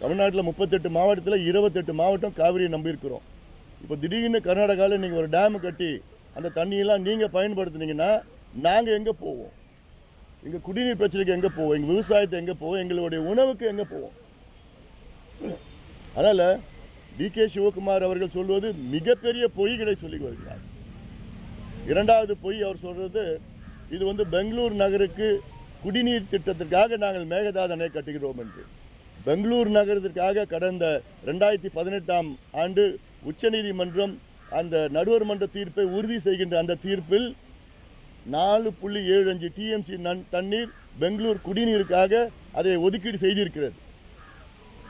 தமிழ்நாட்டில் 38 மாவட்டத்தில் 28 மாவட்டம் காவிரியை நம்பியிருக்கிறோம். இப்போ திடீர்னு கர்நாடகாவில் நீங்கள் ஒரு டேம் கட்டி அந்த தண்ணியெல்லாம் நீங்கள் பயன்படுத்துனீங்கன்னா நாங்கள் எங்கே போவோம்? எங்கள் குடிநீர் பிரச்சனைக்கு எங்கே போவோம்? எங்கள் விவசாயத்தை எங்கே போவோம்? எங்களுடைய உணவுக்கு எங்கே போவோம்? அதனால் டி.கே. சிவகுமார் அவர்கள் சொல்வது மிகப்பெரிய பொய்களை சொல்லி வருகிறார். இரண்டாவது பொய் அவர் சொல்றது, இது பெங்களூர் நகருக்கு குடிநீர் திட்டத்திற்காக நாங்கள் மேகதாது அணை கட்டுகிறோம் என்று. பெங்களூர் நகரத்திற்காக கடந்த 2018ஆம் ஆண்டு உச்சநீதிமன்றம் அந்த நடுவர் மன்ற தீர்ப்பை உறுதி செய்கின்ற அந்த தீர்ப்பில் 4.75 TMC தண்ணீர் பெங்களூர் குடிநீருக்காக அதை ஒதுக்கீடு செய்திருக்கிறது.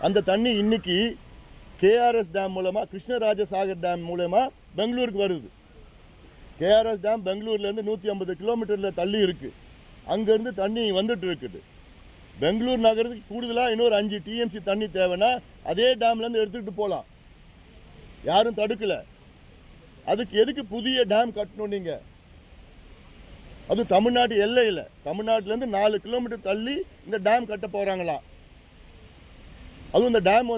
அந்த தண்ணி இன்னைக்கு KRS டேம் மூலமா, கிருஷ்ணராஜசாகர் டேம் மூலமா பெங்களூருக்கு வருது. KRS டேம் பெங்களூர்லேருந்து 150 கிலோமீட்டரில் தள்ளி இருக்கு. அங்கேருந்து தண்ணி வந்துட்டு இருக்குது. பெங்களூர் நகரத்துக்கு கூடுதலாக இன்னொரு 5 TMC தண்ணி தேவைன்னா அதே டேம்லேருந்து எடுத்துக்கிட்டு போகலாம், யாரும் தடுக்கல. அதுக்கு எதுக்கு புதிய டேம் கட்டணும்? நீங்கள் அது தமிழ்நாட்டு எல்லையில், தமிழ்நாட்டிலேருந்து 4 கிலோமீட்டர் தள்ளி இந்த டேம் கட்ட போகிறாங்களாம். அதுவும் இந்த டேம்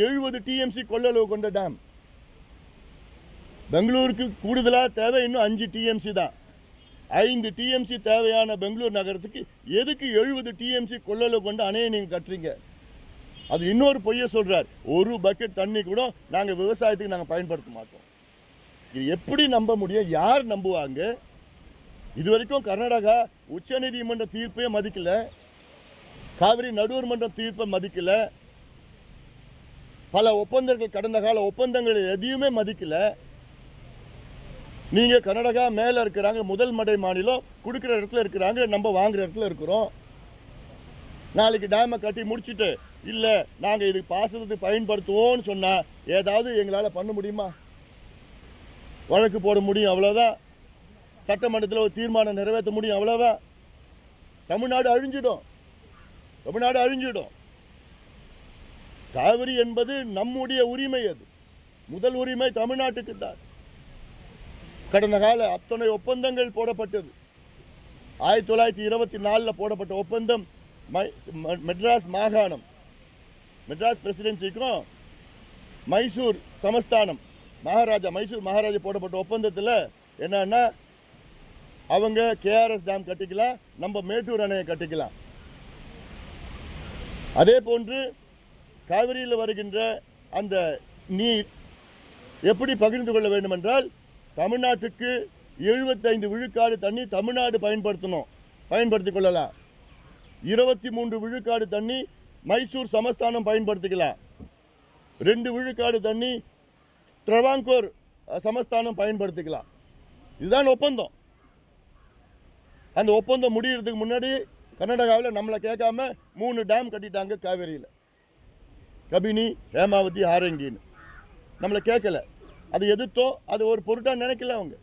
70 TMC கொள்ளளவு கொண்ட டேம். பெங்களூருக்கு கூடுதலாக தேவை இன்னும் 5 TMC தான். 5 TMC தேவையான பெங்களூர் நகரத்துக்கு எதுக்கு 70 TMC கொள்ளளவு கொண்ட அணையை நீங்கள் கட்டுறீங்க? அது இன்னொரு பொய்யை சொல்றார். ஒரு பக்கெட் தண்ணி கூட நாங்கள் விவசாயத்துக்கு நாங்கள் பயன்படுத்த மாட்டோம். இது எப்படி நம்ப முடியும்? யார் நம்புவாங்க? இதுவரைக்கும் கர்நாடகா உச்சநீதிமன்ற தீர்ப்பே மதிக்கல, காவிரி நடுவர் மன்ற தீர்ப்பை மதிக்கல, பல ஒப்பந்தங்கள், கடந்த கால ஒப்பந்தங்கள் எதையுமே மதிக்கல. நீங்க கர்நாடகா மேல இருக்கிறாங்க, முதல் மடை மாநிலம், கொடுக்கிற இடத்துல இருக்கிறாங்க, நம்ம வாங்குற இடத்துல இருக்கிறோம். நாளைக்கு டேமை கட்டி முடிச்சுட்டு இல்ல நாங்க இதுக்கு பாசனத்துக்கு பயன்படுத்துவோம்னு சொன்னா ஏதாவது எங்களால பண்ண முடியுமா? வழக்கு போட முடியும், அவ்வளவுதான். சட்டமன்றத்தில் ஒரு தீர்மானம் நிறைவேற்ற முடியும், அவ்வளவுதான். தமிழ்நாடு அழிஞ்சிடும், தமிழ்நாடு அழிஞ்சிடும். காவிரி என்பது நம்முடைய உரிமை. அது முதல் உரிமை தமிழ்நாட்டுக்கு தான். கடந்த கால அத்தனை ஒப்பந்தங்கள் போடப்பட்டது. 1924 போடப்பட்ட ஒப்பந்தம் மெட்ராஸ் மாகாணம், மெட்ராஸ் பிரசிடென்சிக்கும் மைசூர் சமஸ்தானம் மகாராஜா, மைசூர் மகாராஜா போடப்பட்ட ஒப்பந்தத்தில் என்னன்னா, அவங்க KRS டேம் கட்டிக்கலாம், நம்ம மேட்டூர் அணையை கட்டிக்கலாம். அதே போன்று காவிரியில் வருகின்ற அந்த நீர் எப்படி பகிர்ந்து கொள்ள வேண்டும் என்றால், தமிழ்நாட்டுக்கு 75 விழுக்காடு தண்ணி தமிழ்நாடு பயன்படுத்திக் கொள்ளலாம். 23 விழுக்காடு தண்ணி மைசூர் சமஸ்தானம் பயன்படுத்திக்கலாம். 2 விழுக்காடு தண்ணி ட்ரவாங்கூர் சமஸ்தானம் பயன்படுத்திக்கலாம். இதுதான் ஒப்பந்தம். அந்த ஒப்பந்தம் முடியறதுக்கு முன்னாடி கர்நாடகாவில் நம்மளை கேட்காம 3 டேம் கட்டிட்டாங்க காவேரியில். கபினி, ஹேமாவதி, ஆரங்கின்னு நம்மளை கேட்கல. அது எதிர்த்தோம், அது ஒரு பொருட்டா நினைக்கல அவங்க.